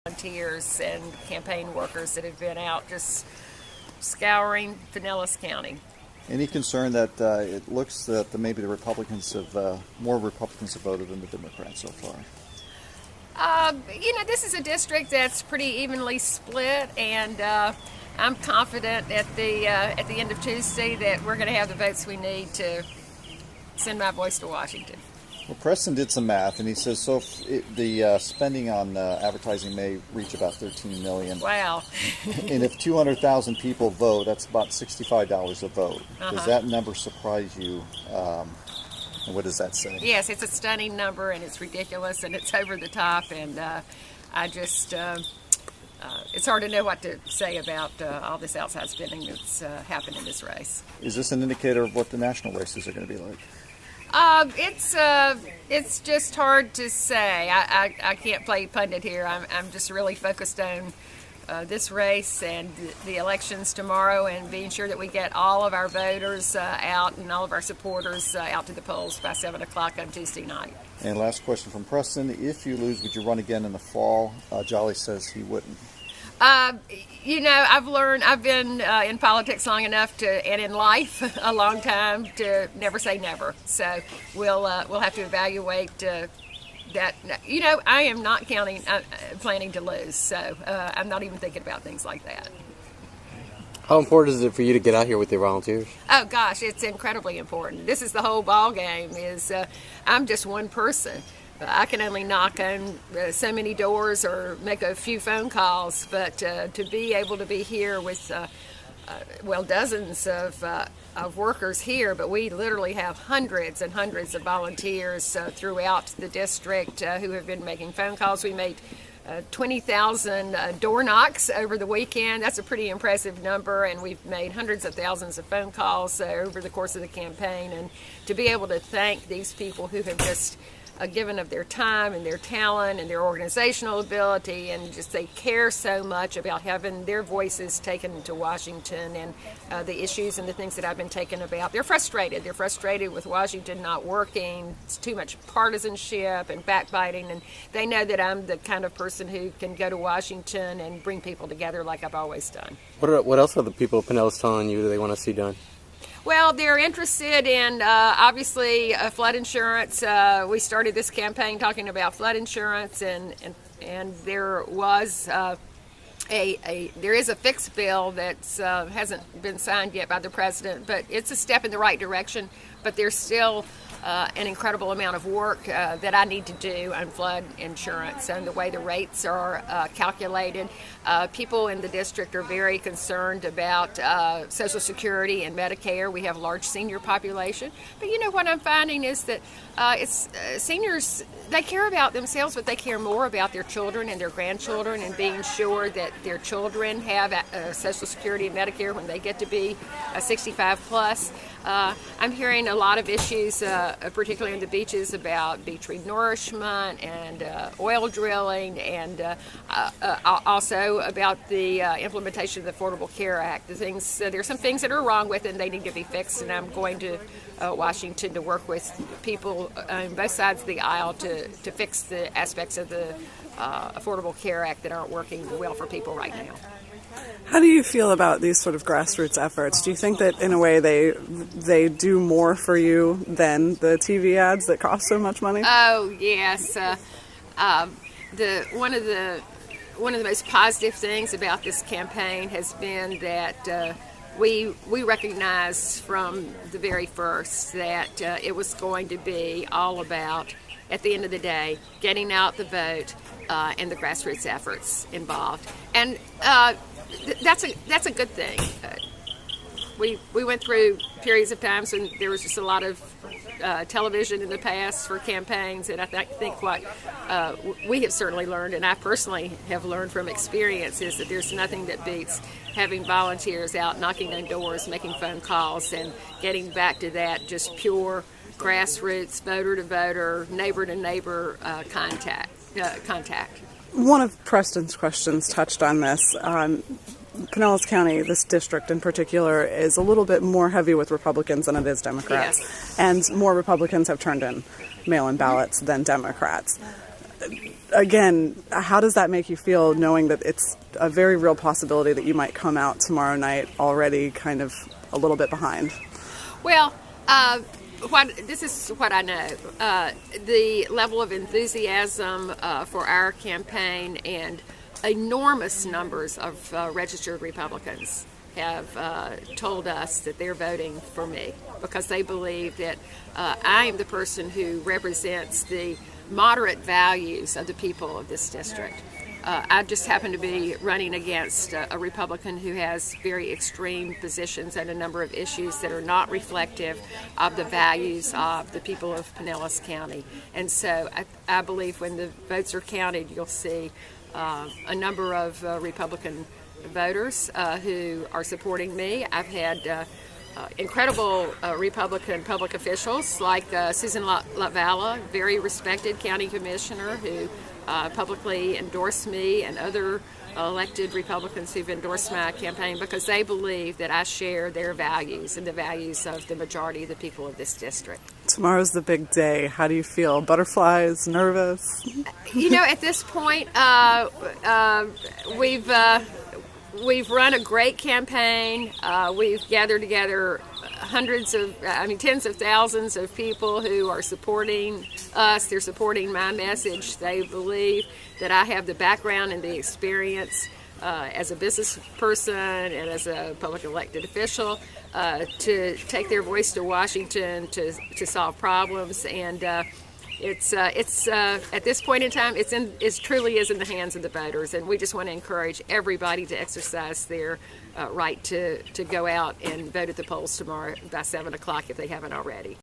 volunteers and campaign workers that have been out just scouring Pinellas County. Any concern that it looks that maybe the Republicans have more Republicans have voted than the Democrats so far? This is a district that's pretty evenly split, and I'm confident at the end of Tuesday that we're going to have the votes we need to send my voice to Washington. Well, Preston did some math, and he says the spending on advertising may reach about $13 million. Wow! And if 200,000 people vote, that's about $65 a vote. Does that number surprise you? And what does that say? Yes, it's a stunning number, and it's ridiculous, and it's over the top, and it's hard to know what to say about all this outside spending that's happened in this race. Is this an indicator of what the national races are going to be like? It's just hard to say. I can't play pundit here. I'm just really focused on this race and the elections tomorrow, and being sure that we get all of our voters out and all of our supporters out to the polls by 7 o'clock on Tuesday night. And last question from Preston: if you lose, would you run again in the fall? Jolly says he wouldn't. I've been in politics long enough and in life a long time to never say never. So we'll have to evaluate that. I am not planning to lose. So I'm not even thinking about things like that. How important is it for you to get out here with your volunteers? Oh gosh, it's incredibly important. This is the whole ball game. I'm just one person. I can only knock on so many doors or make a few phone calls, but to be able to be here with, dozens of workers here, but we literally have hundreds and hundreds of volunteers throughout the district who have been making phone calls. We made 20,000 door knocks over the weekend. That's a pretty impressive number, and we've made hundreds of thousands of phone calls over the course of the campaign. And to be able to thank these people who have just given of their time and their talent and their organizational ability, and just they care so much about having their voices taken to Washington and the issues and the things that I've been taken about. They're frustrated. They're frustrated with Washington not working. It's too much partisanship and backbiting, and they know that I'm the kind of person who can go to Washington and bring people together like I've always done. What else are the people of Pinellas telling you that they want to see done? Well, they're interested in, obviously, flood insurance. We started this campaign talking about flood insurance, and there was there is a fixed bill that hasn't been signed yet by the president, but it's a step in the right direction. But there's still an incredible amount of work that I need to do on flood insurance and the way the rates are calculated. People in the district are very concerned about Social Security and Medicare. We have a large senior population. But what I'm finding is that seniors, they care about themselves, but they care more about their children and their grandchildren, and being sure that their children have Social Security and Medicare when they get to be 65 plus. I'm hearing a lot of issues, particularly on the beaches, about beach renourishment and oil drilling, and also about the implementation of the Affordable Care Act. There's some things that are wrong with it, and they need to be fixed, and I'm going to Washington to work with people on both sides of the aisle to fix the aspects of the Affordable Care Act that aren't working well for people right now. How do you feel about these sort of grassroots efforts? Do you think that in a way they do more for you than the TV ads that cost so much money? Oh yes, one of the most positive things about this campaign has been that we recognize from the very first that it was going to be all about, at the end of the day, getting out the vote and the grassroots efforts involved, and that's a good thing. We went through periods of times when there was just a lot of television in the past for campaigns, and I think what we have certainly learned, and I personally have learned from experience, is that there's nothing that beats having volunteers out knocking on doors, making phone calls, and getting back to that just pure grassroots, voter to voter, neighbor to neighbor contact. One of Preston's questions touched on this. Pinellas County, this district in particular, is a little bit more heavy with Republicans than it is Democrats. Yes. And more Republicans have turned in mail-in ballots than Democrats. again, how does that make you feel knowing that it's a very real possibility that you might come out tomorrow night already kind of a little bit behind? Well, this is what I know. The level of enthusiasm for our campaign and enormous numbers of registered Republicans have told us that they're voting for me because they believe that I am the person who represents the moderate values of the people of this district. I just happen to be running against a Republican who has very extreme positions on a number of issues that are not reflective of the values of the people of Pinellas County. And so I believe when the votes are counted, you'll see a number of Republican voters who are supporting me. I've had incredible Republican public officials like Susan LaValla, very respected county commissioner who publicly endorsed me, and other elected Republicans who've endorsed my campaign because they believe that I share their values and the values of the majority of the people of this district. Tomorrow's the big day. How do you feel? Butterflies? Nervous? You know, at this point, we've run a great campaign. We've gathered together tens of thousands of people who are supporting us. They're supporting my message. They believe that I have the background and the experience as a business person and as a public elected official to take their voice to Washington to solve problems. And it's at this point in time, it truly is in the hands of the voters, and we just want to encourage everybody to exercise their right to go out and vote at the polls tomorrow by 7 o'clock if they haven't already.